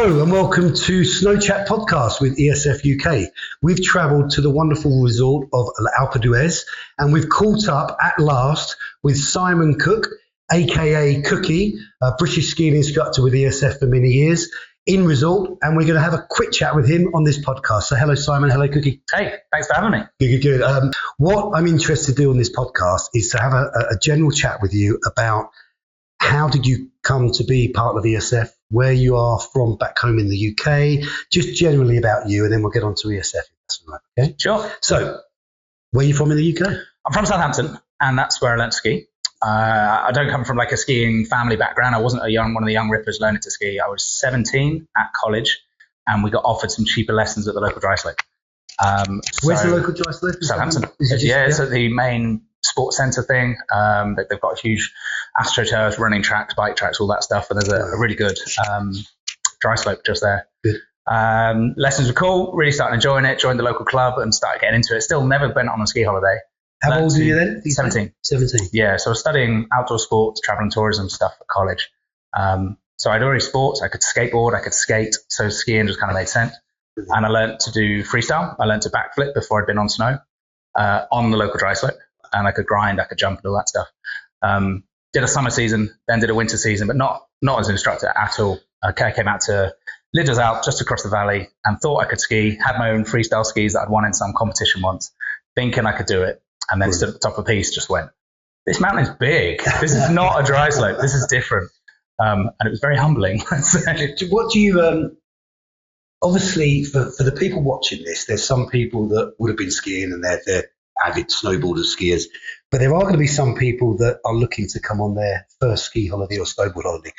Hello and welcome to Snow Chat Podcast with ESF UK. We've travelled to the wonderful resort of Alpe d'Huez and we've caught up at last with Simon Cook, aka Cookie, a British skiing instructor with ESF for many years in resort, and we're going to have a quick chat with him on this podcast. So hello Simon, hello Cookie. Hey, thanks for having me. Good. What I'm interested to do on this podcast is to have a general chat with you about how did you come to be part of ESF, where you are from back home in the UK, just generally about you, and then we'll get on to ESF. That's all right, okay? Sure. So, where are you from in the UK? I'm from Southampton, and that's where I learned to ski. I don't come from like a skiing family background. I wasn't one of the young rippers learning to ski. I was 17 at college, and we got offered some cheaper lessons at the local dry slope. Where's the local dry slope? Southampton. It's at the main sports centre thing. They've got a huge astroturf, running tracks, bike tracks, all that stuff, and there's a really good dry slope just there. Good. Lessons were cool, really started enjoying it, joined the local club and started getting into it. Still never been on a ski holiday. How old were you then? 17. 17. Yeah, so I was studying outdoor sports, travel and tourism stuff at college. So I'd already sports, I could skateboard, I could skate, so skiing just kind of made sense. And I learned to do freestyle. I learned to backflip before I'd been on snow on the local dry slope. And I could grind, I could jump and all that stuff. Did a summer season, then did a winter season, but not as an instructor at all. I came out to lived us out just across the valley and thought I could ski, had my own freestyle skis that I'd won in some competition once, thinking I could do it. And then stood at the top of the piece, just went, this mountain is big. This is not a dry slope. This is different. And it was very humbling. What do you, obviously for the people watching this, there's some people that would have been skiing and they're avid snowboarders, skiers, but there are going to be some people that are looking to come on their first ski holiday or snowboard holiday.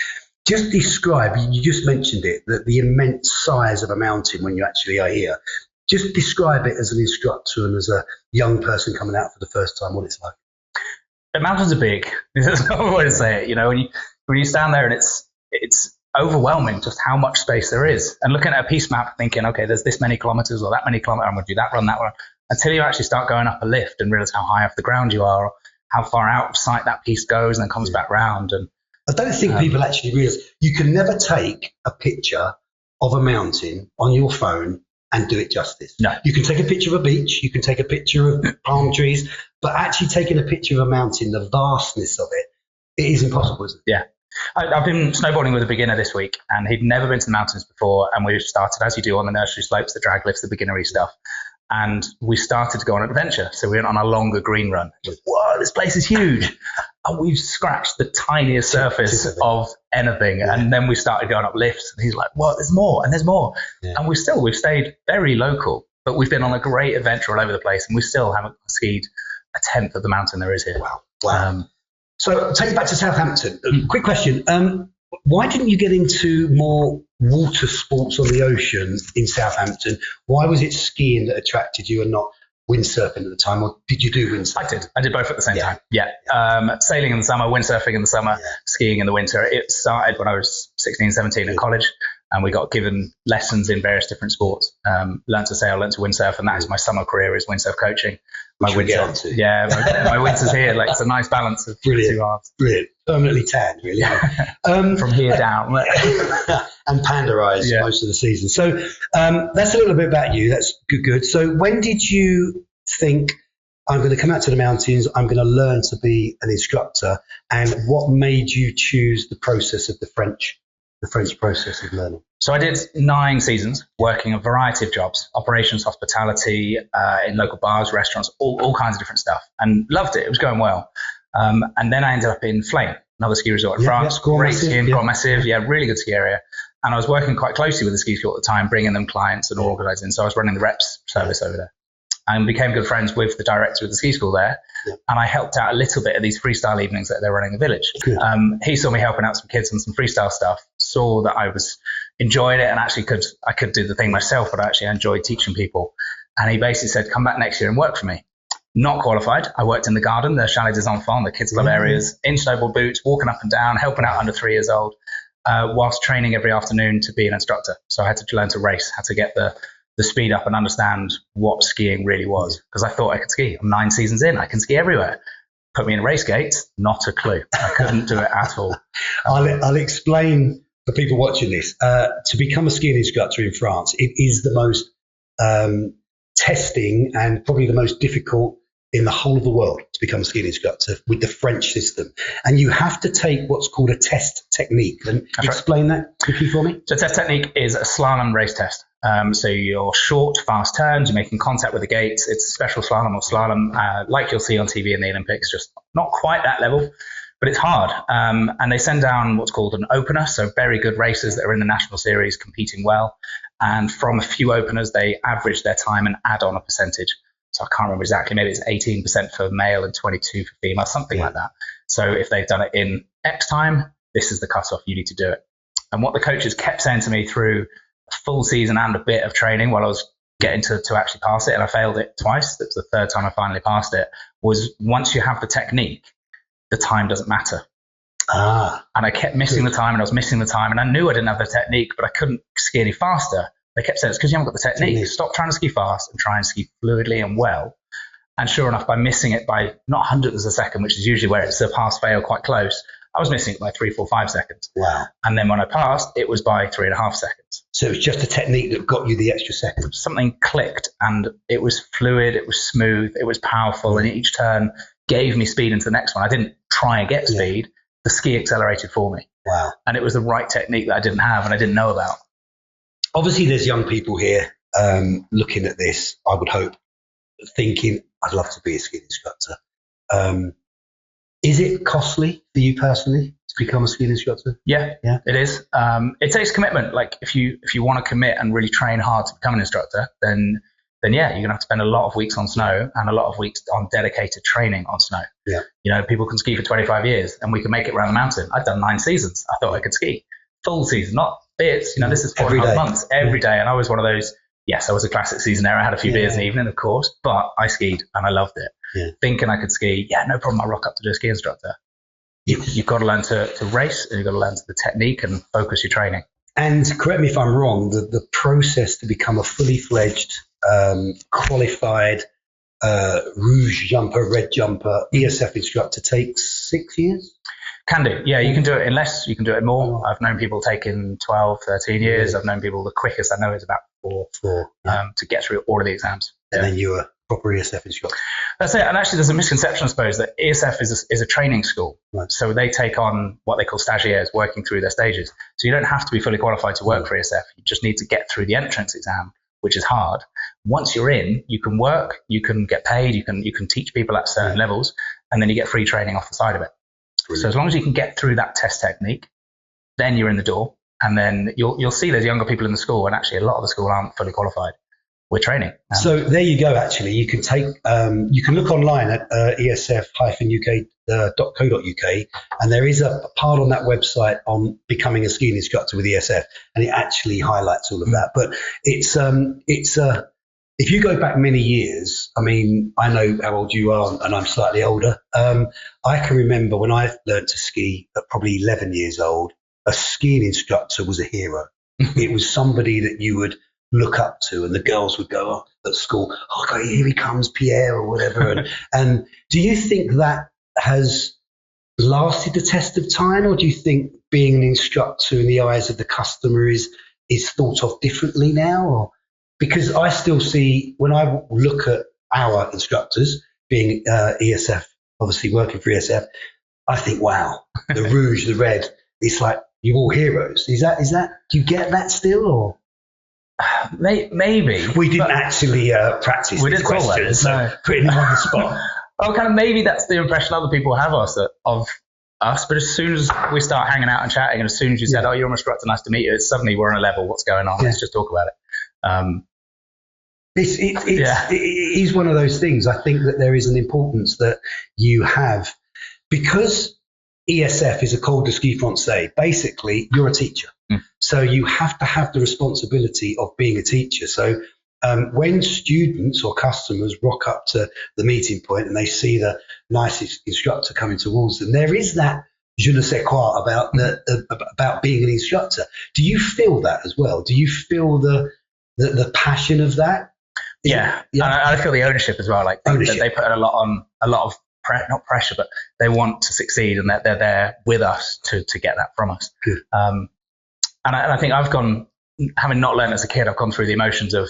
Just describe, you just mentioned it, that the immense size of a mountain when you actually are here. Just describe it as an instructor and as a young person coming out for the first time, what it's like. The mountains are big. That's not a way to say it. You know, when you stand there and it's overwhelming just how much space there is. And looking at a piece map thinking, okay, there's this many kilometers or that many kilometers, I'm going to do that run, that one. Until you actually start going up a lift and realize how high off the ground you are, or how far out of sight that piece goes and then comes back round. And I don't think people actually realize you can never take a picture of a mountain on your phone and do it justice. No. You can take a picture of a beach, you can take a picture of palm trees, but actually taking a picture of a mountain, the vastness of it, it is impossible, isn't it? Yeah. I've been snowboarding with a beginner this week, and he'd never been to the mountains before, and we started, as you do, on the nursery slopes, the drag lifts, the beginnery stuff. And we started to go on an adventure. So we went on a longer green run. Whoa, this place is huge. And we've scratched the tiniest surface of anything. Yeah. And then we started going up lifts. And he's like, well, there's more and there's more. Yeah. And we've stayed very local, but we've been on a great adventure all over the place. And we still haven't skied a tenth of the mountain there is here. Wow. So I'll take you back to Southampton. Quick question. Why didn't you get into more water sports on the ocean in Southampton? Why was it skiing that attracted you and not windsurfing at the time? Or did you do windsurfing? I did both at the same time. Yeah. Sailing in the summer, windsurfing in the summer, skiing in the winter. It started when I was 16, 17 at college, and we got given lessons in various different sports. Learned to sail, learned to windsurf, and that is my summer career, is windsurf coaching. My winter, my winter's here. Like, it's a nice balance of two halves. Brilliant. Permanently tan, really. From here down. And panda eyes most of the season. So that's a little bit about you. That's good. So when did you think, I'm going to come out to the mountains, I'm going to learn to be an instructor? And what made you choose the process of the French process of learning? So I did 9 seasons working a variety of jobs, operations, hospitality, in local bars, restaurants, all kinds of different stuff, and loved it. It was going well. And then I ended up in Flame, another ski resort in France. Great skiing, Grand Massive, really good ski area. And I was working quite closely with the ski school at the time, bringing them clients and organising. So I was running the reps service over there, and became good friends with the director of the ski school there. And I helped out a little bit of these freestyle evenings that they're running in the village. He saw me helping out some kids on some freestyle stuff, saw that I was enjoying it and actually I could do the thing myself, but I actually enjoyed teaching people. And he basically said, come back next year and work for me. Not qualified. I worked in the garden, the Chalet des Enfants, the kids' club areas, in snowboard boots, walking up and down, helping out under 3 years old, whilst training every afternoon to be an instructor. So I had to learn to race, had to get the speed up and understand what skiing really was, because I thought I could ski. I'm 9 seasons in, I can ski everywhere. Put me in a race gate, not a clue. I couldn't do it at all. I'll explain for people watching this, to become a skiing instructor in France, it is the most testing and probably the most difficult in the whole of the world to become a skiing instructor with the French system. And you have to take what's called a test technique. And explain that quickly for me. So test technique is a slalom race test. So you're short, fast turns, you're making contact with the gates. It's a special slalom or slalom, like you'll see on TV in the Olympics, just not quite that level, but it's hard. And they send down what's called an opener, so very good racers that are in the national series competing well. And from a few openers, they average their time and add on a percentage. So I can't remember exactly, maybe it's 18% for male and 22 for female, something like that. So if they've done it in X time, this is the cutoff, you need to do it. And what the coaches kept saying to me through a full season and a bit of training while I was getting to actually pass it, and I failed it twice, that's the third time I finally passed it, was once you have the technique, the time doesn't matter. And I kept missing the time, and I was missing the time, and I knew I didn't have the technique, but I couldn't ski any faster. They kept saying, it's because you haven't got the technique. Stop trying to ski fast and try and ski fluidly and well. And sure enough, by missing it by not hundredths of a second, which is usually where it's a pass-fail quite close, I was missing it by 3, 4, 5 seconds. Wow. And then when I passed, it was by 3.5 seconds. So it was just a technique that got you the extra second. Something clicked, and it was fluid, it was smooth, it was powerful, and each turn gave me speed into the next one. I didn't try and get speed. The ski accelerated for me. Wow. And it was the right technique that I didn't have and I didn't know about. Obviously, there's young people here looking at this, I would hope, thinking, I'd love to be a ski instructor. Is it costly for you personally to become a ski instructor? Yeah, it is. It takes commitment. Like if you want to commit and really train hard to become an instructor, then yeah, you're gonna have to spend a lot of weeks on snow and a lot of weeks on dedicated training on snow. Yeah. You know, people can ski for 25 years and we can make it around the mountain. I've done 9 seasons. I thought I could ski full season, not bits. You know, this is 4.5 months every day, and I was one of those. Yes, I was a classic seasonaire. I had a few beers in the evening, of course, but I skied and I loved it. Yeah. Thinking I could ski, no problem. I'll rock up to be a ski instructor. You've got to learn to race, and you've got to learn the technique and focus your training. And correct me if I'm wrong, the process to become a fully fledged, qualified rouge jumper, red jumper, ESF instructor takes 6 years? Can do. Yeah, you can do it in less, you can do it more. I've known people taking 12, 13 years. I've known people the quickest I know is about 4 to get through all of the exams. And then you're a proper ESF instructor. That's it. And actually there's a misconception, I suppose, that ESF is a training school. Right. So they take on what they call stagiaires, working through their stages. So you don't have to be fully qualified to work for ESF. You just need to get through the entrance exam, which is hard. Once you're in, you can work, you can get paid, you can teach people at certain levels, and then you get free training off the side of it. Brilliant. So as long as you can get through that test technique, then you're in the door, and then you'll see there's younger people in the school, and actually a lot of the school aren't fully qualified. We're training. So there you go. Actually, you can take you can look online at esf-uk.co.uk, and there is a part on that website on becoming a skiing instructor with ESF, and it actually highlights all of that. But it's if you go back many years, I mean, I know how old you are, and I'm slightly older. I can remember when I learned to ski at probably 11 years old, a skiing instructor was a hero. It was somebody that you would look up to, and the girls would go at school, oh God, here he comes, Pierre, or whatever. And do you think that has lasted the test of time, or do you think being an instructor in the eyes of the customer is thought of differently now? Or because I still see, when I look at our instructors being ESF, obviously working for ESF, I think, wow, the rouge, the red, it's like you're all heroes. Is that? Do you get that still, or? Maybe we didn't actually practice. We didn't questions, so putting them on the spot. Oh, kind of maybe that's the impression other people have of us. But as soon as we start hanging out and chatting, and as soon as you said, "Oh, you're an instructor, nice to meet you," it's suddenly we're on a level. What's going on? Let's just talk about it. It is one of those things. I think that there is an importance that you have, because ESF is a École de Ski Français. Basically, you're a teacher. So you have to have the responsibility of being a teacher. So when students or customers rock up to the meeting point and they see the nicest instructor coming towards them, there is that je ne sais quoi about being an instructor. Do you feel that as well? Do you feel the passion of that? Yeah. And I feel the ownership as well. Like they put a lot of not pressure, but they want to succeed, and that they're there with us to get that from us. Good. And I think I've gone, having not learned as a kid, I've gone through the emotions of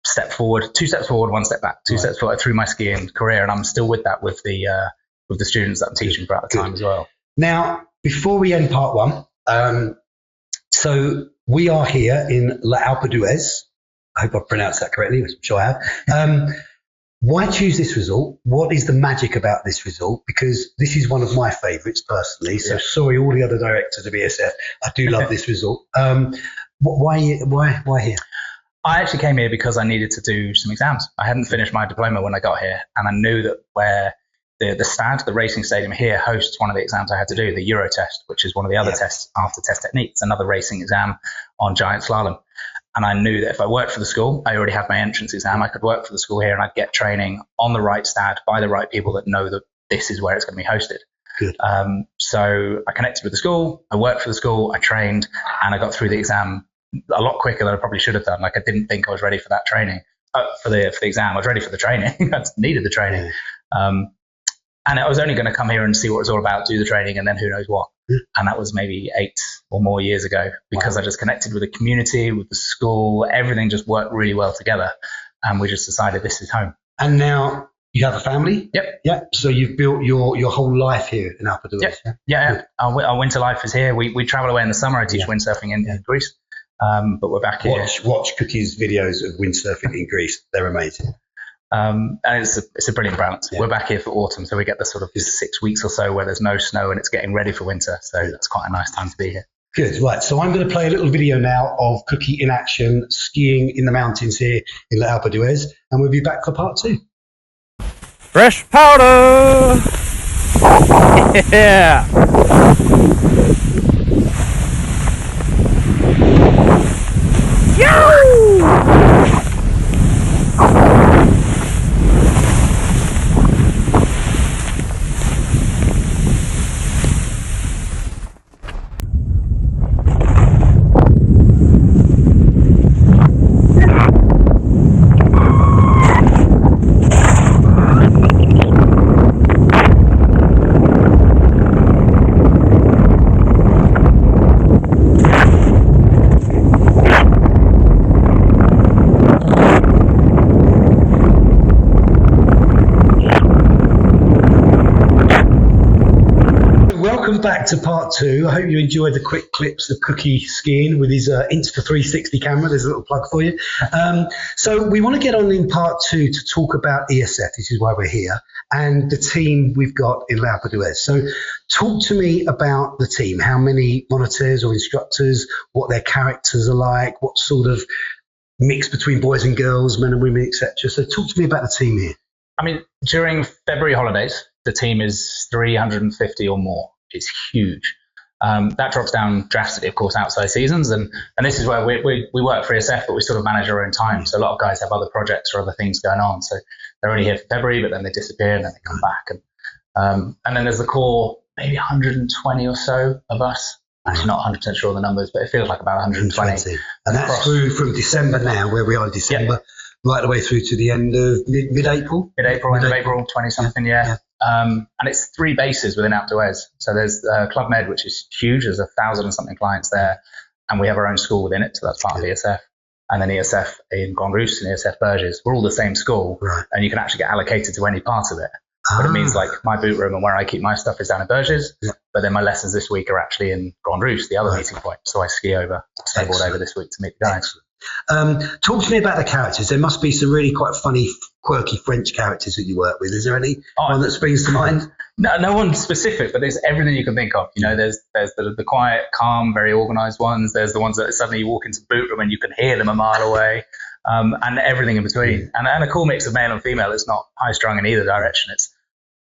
step forward, 2 steps forward, 1 step back, two steps forward through my skiing career. And I'm still with that with the students that I'm teaching throughout the time as well. Now, before we end part one, so we are here in La Alpe d'Huez. I hope I've pronounced that correctly, which I'm sure I have. Why choose this resort? What is the magic about this resort? Because this is one of my favourites personally. So sorry, all the other directors of ESF. I do love this resort. Why here? I actually came here because I needed to do some exams. I hadn't finished my diploma when I got here, and I knew that where the stad, the racing stadium here, hosts one of the exams I had to do, the Euro test, which is one of the other tests after test technique. It's another racing exam on giant slalom. And I knew that if I worked for the school, I already had my entrance exam. I could work for the school here and I'd get training on the right stad by the right people that know that this is where it's going to be hosted. Good. So I connected with the school, I worked for the school, I trained, and I got through the exam a lot quicker than I probably should have done. Like I didn't think I was ready for that training, for the exam. I was ready for the training. I needed the training. And I was only going to come here and see what it was all about, do the training, and then who knows what. And that was maybe 8 or more years ago because I just connected with the community, with the school. Everything just worked really well together. And we just decided this is home. And now you have a family? Yep. So you've built your whole life here in Alpe d'Huez? Yeah. Our winter life is here. We travel away in the summer. I teach windsurfing in Greece. But we're back here. Watch Cookie's videos of windsurfing in Greece. They're amazing. And it's a brilliant balance. We're back here for autumn, so we get the sort of 6 weeks or so where there's no snow and it's getting ready for winter. So it's quite a nice time to be here. Good. Right. So I'm going to play a little video now of Cookie in action, skiing in the mountains here in La Alpe d'Huez, and we'll be back for part 2. Fresh powder! Yeah! Yo! Back to part 2. I hope you enjoyed the quick clips of Cookie skiing with his Insta360 camera. There's a little plug for you. So we want to get on in part 2 to talk about ESF. This is why we're here, and the team we've got in La Alpe d'Huez. So talk to me about the team. How many monitors or instructors, what their characters are like, what sort of mix between boys and girls, men and women, etc. So talk to me about the team here. I mean, during February holidays, the team is 350 or more. It's huge. That drops down drastically, of course, outside seasons. And this is where we work for ESF, but we sort of manage our own time. So a lot of guys have other projects or other things going on. So they're only here for February, but then they disappear and then they come back. And then there's the core, maybe 120 or so of us. Actually, not 100% sure of the numbers, but it feels like about 120. And that's through from December now, where we are in December, right the way through to the end of mid-April? Mid-April, end of April, 20-something, And it's 3 bases within Alpe d'Huez. So there's Club Med, which is huge. There's 1,000 and something clients there. And we have our own school within it. So that's part of ESF. And then ESF in Grand Rus and ESF Berges. We're all the same school. Right. And you can actually get allocated to any part of it. But it means like my boot room and where I keep my stuff is down in Berges. But then my lessons this week are actually in Grand Rus, the other meeting point. So I snowboard over this week to meet the guys. Talk to me about the characters. There must be some really quite funny, quirky French characters that you work with. Is there any one that springs to mind? No one specific, but there's everything you can think of. You know, there's the quiet, calm, very organized ones. There's the ones that suddenly you walk into the boot room and you can hear them a mile away, and everything in between. And a cool mix of male and female. It's not high strung in either direction. It's,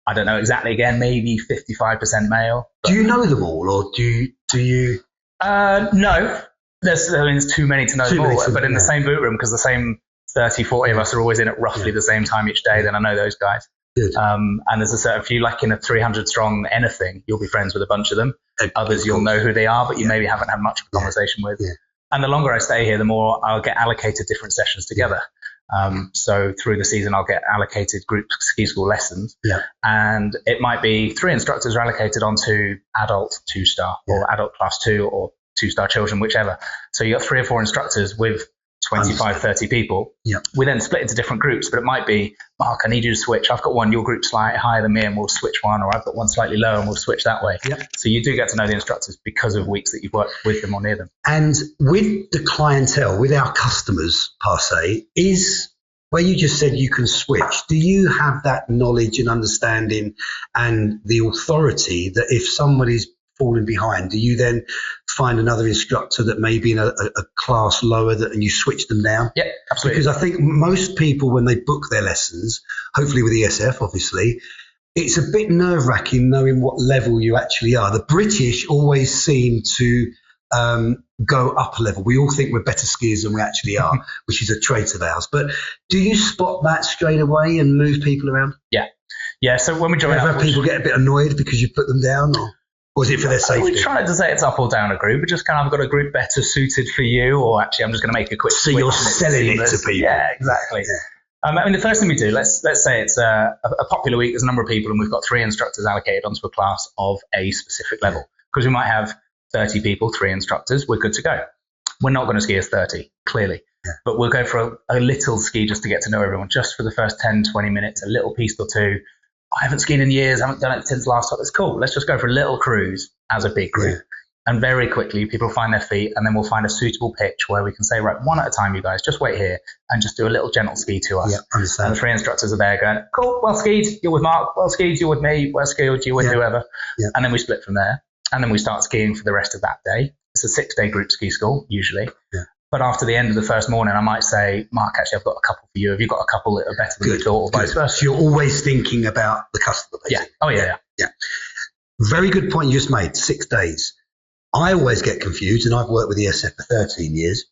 I don't know exactly, again, maybe 55% male. Do you know them all, or do you? No. There's too many to know them all, but in the same boot room, because the same 30, 40 of us are always in at roughly the same time each day, then I know those guys. Good. And there's a certain few, like in a 300 strong anything, you'll be friends with a bunch of them. Others you'll know who they are, but you maybe haven't had much of a conversation with. And the longer I stay here, the more I'll get allocated different sessions together. So through the season, I'll get allocated group ski school lessons. And it might be 3 instructors are allocated onto adult 2-star or adult +2 or 2-star children, whichever. So you got 3 or 4 instructors with 25, 30 people. Yeah. We then split into different groups, but it might be, Mark, I need you to switch. I've got one, your group's slightly higher than me, and we'll switch one, or I've got one slightly lower and we'll switch that way. Yeah. So you do get to know the instructors because of weeks that you've worked with them or near them. And with the clientele, with our customers per se, is where you just said you can switch. Do you have that knowledge and understanding and the authority that if somebody's falling behind, do you then find another instructor that may be in a class lower and you switch them down? Yeah, absolutely. Because I think most people, when they book their lessons, hopefully with ESF, obviously, it's a bit nerve-wracking knowing what level you actually are. The British always seem to go up a level. We all think we're better skiers than we actually are, which is a trait of ours. But do you spot that straight away and move people around? Yeah. Yeah, so when we join up, people get a bit annoyed because you put them down, or is it for their safety? We try to say it's up or down a group, but just kind of, I've got a group better suited for you, or actually I'm just going to make a quick switch. So you're selling it to people. Yeah, exactly. Yeah. I mean, the first thing we do, let's say it's a popular week, there's a number of people, and we've got 3 instructors allocated onto a class of a specific level. Because we might have 30 people, 3 instructors, we're good to go. We're not going to ski as 30, clearly. Yeah. But we'll go for a little ski just to get to know everyone, just for the first 10, 20 minutes, a little piece or two. I haven't skied in years, I haven't done it since last time. It's cool. Let's just go for a little cruise as a big group. Yeah. And very quickly, people find their feet, and then we'll find a suitable pitch where we can say, right, one at a time, you guys, just wait here and just do a little gentle ski to us. Yeah, understand. And the 3 instructors are there going, cool, well skied, you're with Mark, well skied, you're with me, well skied, you're with whoever. Yeah. And then we split from there. And then we start skiing for the rest of that day. It's a 6-day group ski school, usually. Yeah. But after the end of the first morning, I might say, Mark, actually, I've got a couple for you. Have you got a couple that are better than you thought, or vice versa? So you're always thinking about the customer, basically. Yeah. Oh, yeah. Very good point you just made, 6 days. I always get confused, and I've worked with ESF for 13 years.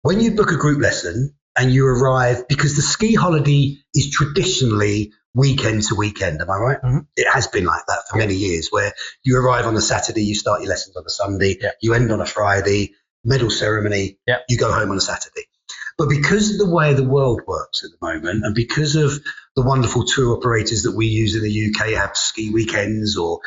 When you book a group lesson and you arrive, because the ski holiday is traditionally weekend to weekend, am I right? Mm-hmm. It has been like that for many years, where you arrive on a Saturday, you start your lessons on a Sunday, you end on a Friday, medal ceremony, you go home on a Saturday. But because of the way the world works at the moment, and because of the wonderful tour operators that we use in the UK have ski weekends or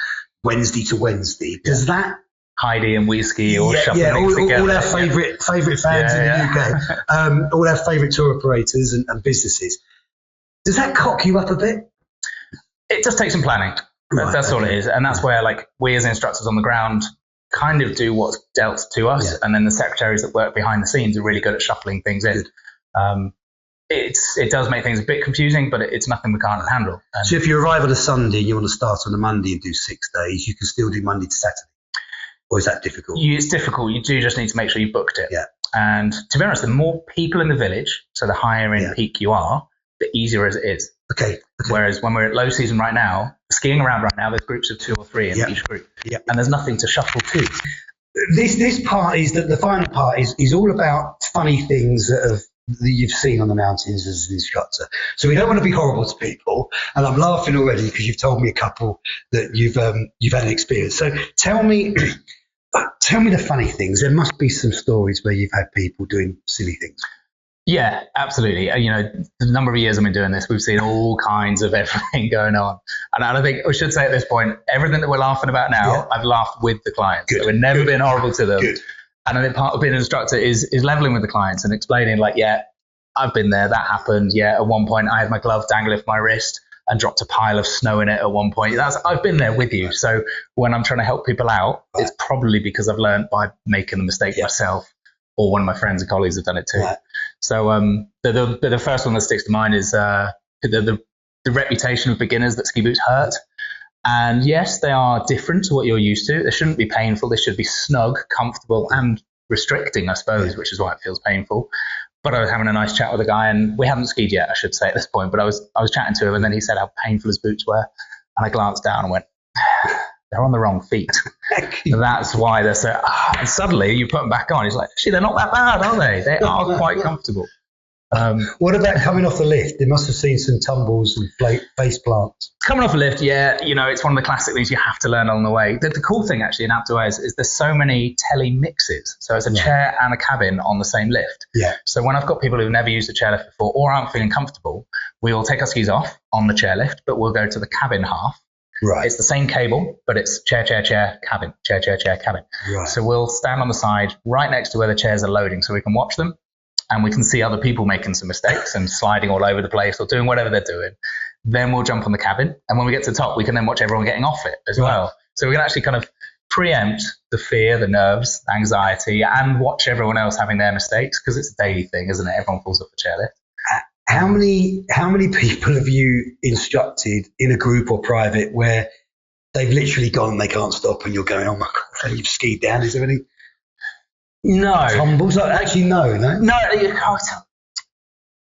Wednesday to Wednesday, does that... Heidi and We Ski or shuffling together. All our favourite fans in the UK, all our favourite tour operators and businesses. Does that cock you up a bit? It just takes some planning. That's all it is. And that's where, like, we as instructors on the ground kind of do what's dealt to us. Yeah. And then the secretaries that work behind the scenes are really good at shuffling things in. It does make things a bit confusing, but it's nothing we can't handle. So if you arrive on a Sunday and you want to start on a Monday and do 6 days, you can still do Monday to Saturday? Or is that difficult? It's difficult. You do just need to make sure you booked it. Yeah. And to be honest, the more people in the village, so the higher in peak you are, the easier as it is. Okay. Whereas when we're at low season right now, skiing around right now, there's groups of 2 or 3 in each group. Yeah. And there's nothing to shuffle to. This part is the final part is all about funny things that you've seen on the mountains as an instructor. So we don't want to be horrible to people, and I'm laughing already because you've told me a couple that you've had an experience. So tell me the funny things. There must be some stories where you've had people doing silly things. Yeah, absolutely. The number of years I've been doing this, we've seen all kinds of everything going on. And I think we should say at this point, everything that we're laughing about now, I've laughed with the clients. So we've never been horrible to them. Good. And I think part of being an instructor is leveling with the clients and explaining, like, I've been there, that happened. Yeah, at one point I had my glove dangling from my wrist and dropped a pile of snow in it at one point. I've been there with you. So when I'm trying to help people out, it's probably because I've learned by making the mistake myself, or one of my friends and colleagues have done it too. Right. So the first one that sticks to mind is the reputation of beginners that ski boots hurt. And yes, they are different to what you're used to. They shouldn't be painful. They should be snug, comfortable, and restricting, I suppose, which is why it feels painful. But I was having a nice chat with a guy, and we haven't skied yet, I should say, at this point. But I was chatting to him, and then he said how painful his boots were. And I glanced down and went, they're on the wrong feet. That's why they're so... And suddenly you put them back on. He's like, actually, they're not that bad, are they? They are quite comfortable. What about coming off the lift? They must have seen some tumbles and face plants. Coming off a lift, it's one of the classic things you have to learn along the way. The cool thing actually in Apto is there's so many tele mixes. So it's a chair and a cabin on the same lift. Yeah. So when I've got people who've never used a chairlift before or aren't feeling comfortable, we will take our skis off on the chairlift, but we'll go to the cabin half. Right. It's the same cable, but it's chair, chair, chair, cabin, chair, chair, chair, cabin. Right. So we'll stand on the side right next to where the chairs are loading so we can watch them, and we can see other people making some mistakes and sliding all over the place or doing whatever they're doing. Then we'll jump on the cabin, and when we get to the top, we can then watch everyone getting off it as well. So we can actually kind of preempt the fear, the nerves, anxiety, and watch everyone else having their mistakes, because it's a daily thing, isn't it? Everyone falls off the chairlift. How many people have you instructed in a group or private where they've literally gone and they can't stop, and you're going, oh my God, you've skied down? Is there any No. tumbles? Actually, no. No.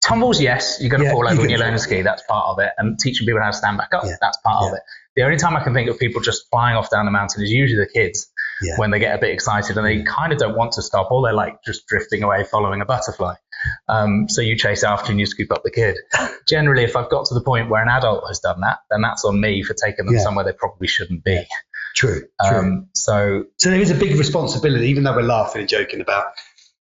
Tumbles, yes. You're going to fall over when you learn to ski. ski. That's part of it. And teaching people how to stand back up, that's part of it. The only time I can think of people just flying off down the mountain is usually the kids when they get a bit excited and they kind of don't want to stop, or they're like just drifting away following a butterfly. So you chase after and you scoop up the kid. Generally, if I've got to the point where an adult has done that, then that's on me for taking them somewhere they probably shouldn't be. True. So there is a big responsibility, even though we're laughing and joking about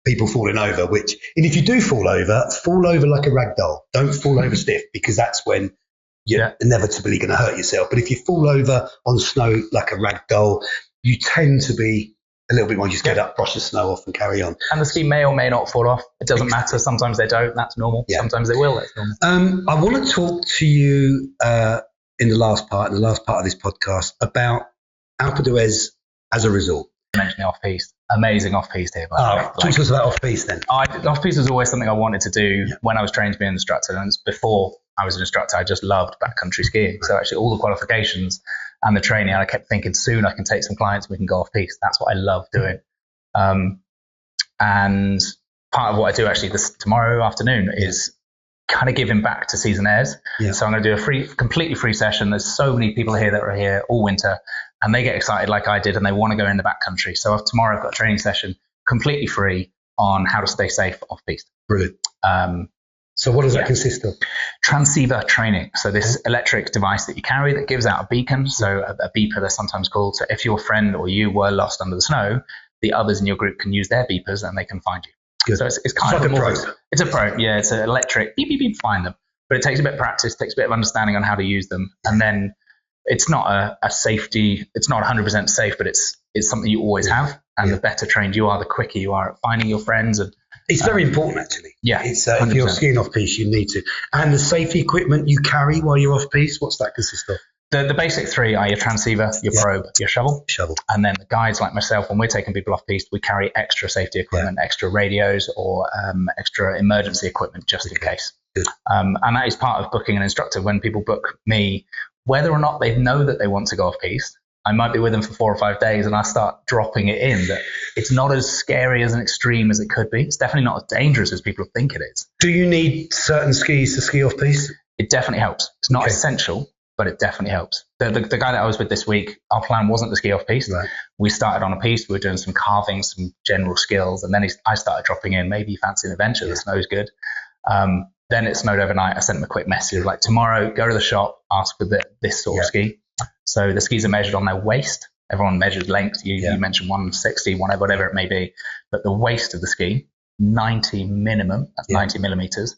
people falling over, and if you do fall over like a rag doll. Don't fall over stiff, because that's when you're inevitably going to hurt yourself. But if you fall over on snow like a rag doll, you tend to be a little bit more just get up, brush the snow off and carry on. And the ski may or may not fall off. It doesn't matter. Sometimes they don't. That's normal. Sometimes they will. That's normal. I want to talk to you in the last part of this podcast about Alpe d'Huez as a resort. Mentioning off-piste. Amazing off-piste here. Talk to us about off-piste then. Off-piste was always something I wanted to do when I was trained to be an instructor. And before I was an instructor, I just loved backcountry skiing. So actually all the qualifications and the training, I kept thinking soon I can take some clients and we can go off-piste. That's what I love doing. And part of what I do actually tomorrow afternoon is kind of giving back to seasonaires. So I'm going to do a completely free session. There's so many people here that are here all winter, and they get excited like I did, and they want to go in the backcountry. So tomorrow I've got a training session completely free on how to stay safe off-piste. Brilliant. So what does that consist of? Transceiver training. So this electric device that you carry that gives out a beacon. So a beeper, they're sometimes called. So if your friend or you were lost under the snow, the others in your group can use their beepers and they can find you. Good. So it's kind of like a probe. It's a probe. Yeah, it's an electric beep, beep, beep, find them. But it takes a bit of practice, takes a bit of understanding on how to use them. And then it's not a safety, it's not 100% safe, but it's something you always have. And the better trained you are, the quicker you are at finding your friends. And it's very important, actually. Yeah, it's if you're skiing off-piste, you need to. And the safety equipment you carry while you're off-piste, what's that consist of? The basic three are your transceiver, your probe, your shovel. And then the guides like myself, when we're taking people off-piste, we carry extra safety equipment, extra radios or extra emergency equipment just in case. Good. And that is part of booking an instructor. When people book me, whether or not they know that they want to go off-piste, I might be with them for 4 or 5 days and I start dropping it in that it's not as scary as an extreme as it could be. It's definitely not as dangerous as people think it is. Do you need certain skis to ski off-piste? It definitely helps. It's not essential, but it definitely helps. The guy that I was with this week, our plan wasn't to ski off-piste. Right. We started on a piste. We were doing some carving, some general skills. And then I started dropping in, maybe you fancy an adventure. The snow's good. Then it snowed overnight. I sent him a quick message like, tomorrow, go to the shop, ask for this sort of ski. So the skis are measured on their waist. Everyone measures length. You mentioned 160, whatever it may be. But the waist of the ski, 90 minimum. That's 90 millimeters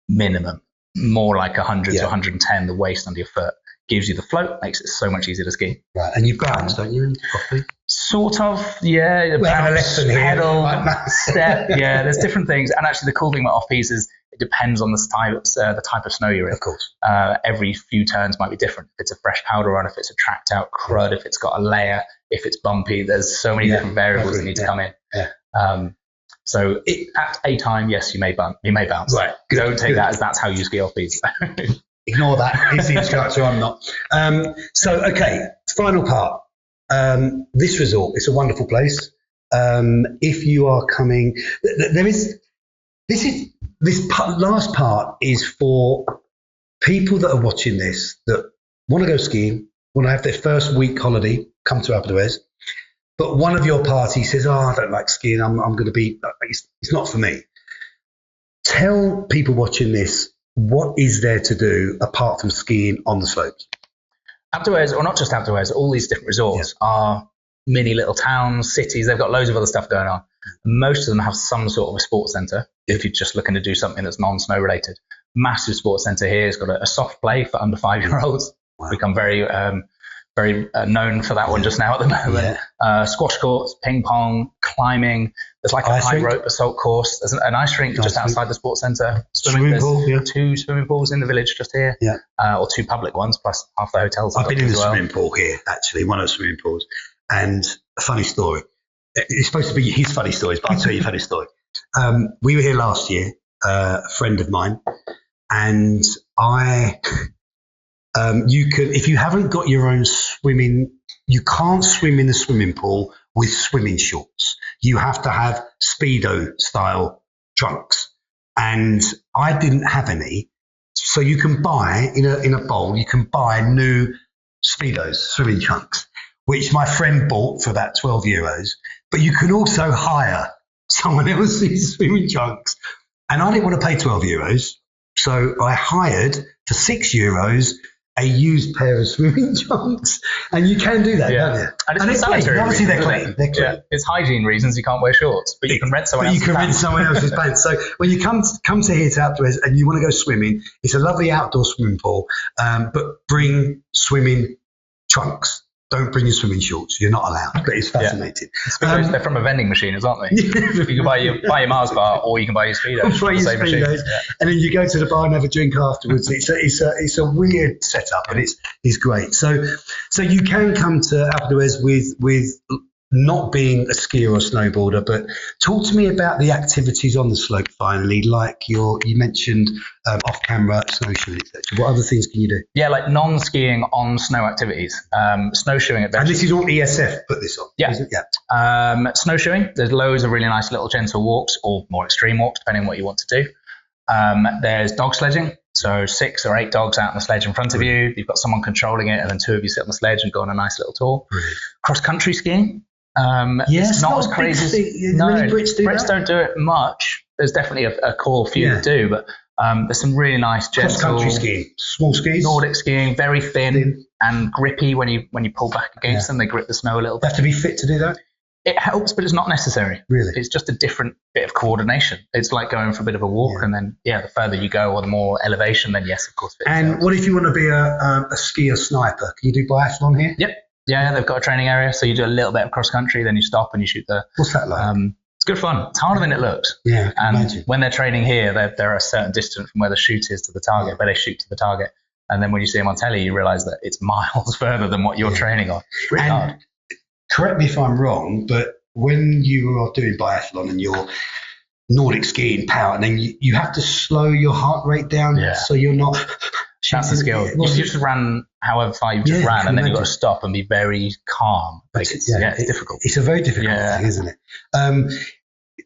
minimum. More like 100 to 110, the waist under your foot. Gives you the float, makes it so much easier to ski. Right, and you've bounce, don't you, properly? Sort of, yeah. Bounce, pedal, step, there's different things. And actually the cool thing about off-piste is it depends on the type of snow you're in. Of course. Every few turns might be different. If it's a fresh powder run, if it's a tracked out crud, if it's got a layer, if it's bumpy, there's so many different variables that need to come in. Yeah. So at a time, yes, you may bounce. Right. Don't take that as that's how you ski off-piste. Ignore that. He's the instructor, I'm not. Final part. This resort, it's a wonderful place. If you are coming, last part is for people that are watching this that want to go skiing, want to have their first week holiday, come to Alpe d'Huez, but one of your party says, I don't like skiing, I'm going to be, it's not for me. Tell people watching this, what is there to do apart from skiing on the slopes? Alpe d'Huez, or not just Alpe d'Huez, all these different resorts are mini little towns, cities. They've got loads of other stuff going on. Most of them have some sort of a sports centre if you're just looking to do something that's non-snow related. Massive sports centre here. It's got a soft play for under 5-year-olds. Wow. Become very very known for that one just now at the moment. Squash courts, ping pong, climbing. There's like a high rope assault course. There's an ice rink just outside the sports centre. Swimming pool, 2 swimming pools in the village just here. Or 2 public ones, plus half the hotels. I've been in the swimming pool here, actually, one of the swimming pools. And a funny story. It's supposed to be his funny stories, but I'll tell you a funny story. We were here last year, a friend of mine, and if you haven't got your own swimming, you can't swim in the swimming pool with swimming shorts. You have to have Speedo style trunks. And I didn't have any. So you can buy in a bowl, you can buy new Speedos, swimming trunks, which my friend bought for about €12. But you can also hire someone else's swimming trunks. And I didn't want to pay €12. So I hired for €6 a used pair of swimming trunks, and you can do that, can't you? And it's sanitary. Obviously, they're clean. They're clean. Yeah. It's hygiene reasons you can't wear shorts, but you can rent someone else's pants. So when you come to here to Outdoors and you want to go swimming, it's a lovely outdoor swimming pool, but bring swimming trunks. Don't bring your swimming shorts. You're not allowed, but it's fascinating. Yeah. They're from a vending machine, aren't they? You can buy your Mars bar, or you can buy your Speedos. And then you go to the bar and have a drink afterwards. It's a weird setup, and it's great. So you can come to Outdoors with not being a skier or snowboarder, but talk to me about the activities on the slope finally, like you mentioned off-camera snowshoeing, etc. What other things can you do? Yeah, like non-skiing on snow activities, snowshoeing adventures. And this is all ESF put this on? Yeah. Snowshoeing, there's loads of really nice little gentle walks or more extreme walks, depending on what you want to do. There's dog sledging. So 6 or 8 dogs out on the sledge in front of you. You've got someone controlling it, and then 2 of you sit on the sledge and go on a nice little tour. Cross-country skiing. It's not as crazy. No, Brits don't do it much. There's definitely a core few that do, but there's some really nice gentle cross-country skiing, small skis, Nordic skiing, very thin and grippy. When you pull back against them, they grip the snow a little bit. Have to be fit to do that? It helps, but it's not necessary. Really? It's just a different bit of coordination. It's like going for a bit of a walk, and then, the further you go or the more elevation, then yes, of course. And what if you want to be a skier sniper? Can you do biathlon here? Yep. Yeah, they've got a training area, so you do a little bit of cross country, then you stop and you shoot the. What's that like? It's good fun. It's harder than it looks. Yeah, and imagine. When they're training here, they're a certain distance from where the shoot is to the target, but they shoot to the target. And then when you see them on telly, you realise that it's miles further than what you're training on. It's really hard. Correct me if I'm wrong, but when you are doing biathlon and you're Nordic skiing power, and then you have to slow your heart rate down so you're not. That's the skill. You just ran however far you just ran, and then you've got to stop and be very calm. Like it's difficult. It's a very difficult thing, isn't it?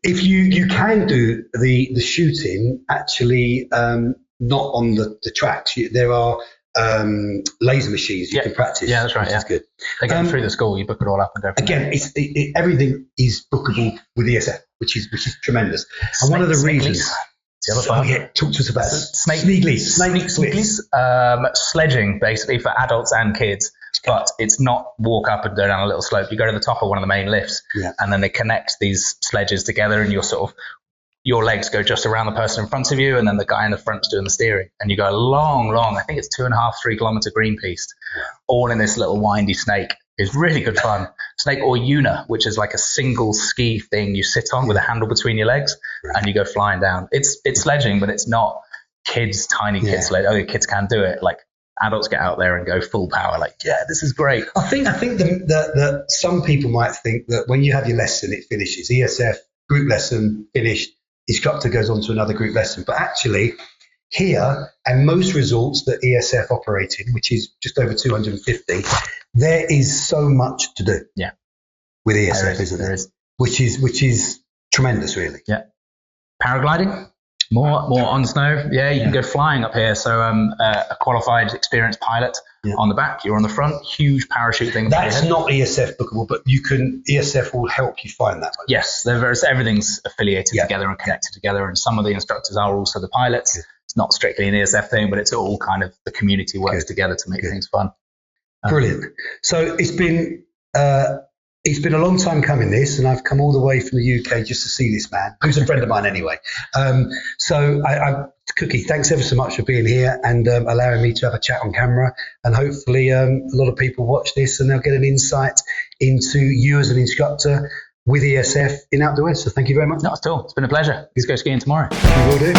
If you can do the shooting, actually, not on the tracks. There are laser machines you can practice. Yeah, that's right. That's good. They get through the school. You book it all up and go. Again, everything is bookable with ESF, which is tremendous. And one of the reasons. Talk to us about Sneaglies. Sledging, basically, for adults and kids, but it's not walk up and go down a little slope. You go to the top of one of the main lifts, and then they connect these sledges together, and your legs go just around the person in front of you, and then the guy in the front's doing the steering, and you go a long, I think it's 2.5-3 kilometer green piste, all in this little windy snake. It's really good fun. Snake or Una, which is like a single ski thing you sit on with a handle between your legs, and you go flying down. It's sledging, but it's not tiny kids sledge. Okay, kids can do it. Like adults get out there and go full power. Like, this is great. I think that some people might think that when you have your lesson, it finishes. ESF, group lesson, finished. Instructor goes on to another group lesson. But actually, here, and most resorts that ESF operated, which is just over 250, there is so much to do. Yeah, with ESF, isn't there? Which is tremendous, really. Yeah, paragliding, more on snow. Yeah, you can go flying up here. So a qualified, experienced pilot on the back, you're on the front. Huge parachute thing. That's not ESF bookable, but ESF will help you find that. Yes, everything's affiliated together and connected together, and some of the instructors are also the pilots. Yeah. It's not strictly an ESF thing, but it's all kind of the community works together to make things fun. Brilliant. So it's been a long time coming, this, and I've come all the way from the UK just to see this man, who's a friend of mine anyway. So I Cookie, thanks ever so much for being here and allowing me to have a chat on camera. And hopefully a lot of people watch this and they'll get an insight into you as an instructor with ESF in outdoors. So thank you very much. Not at all. It's been a pleasure. Let's go skiing tomorrow. We will do.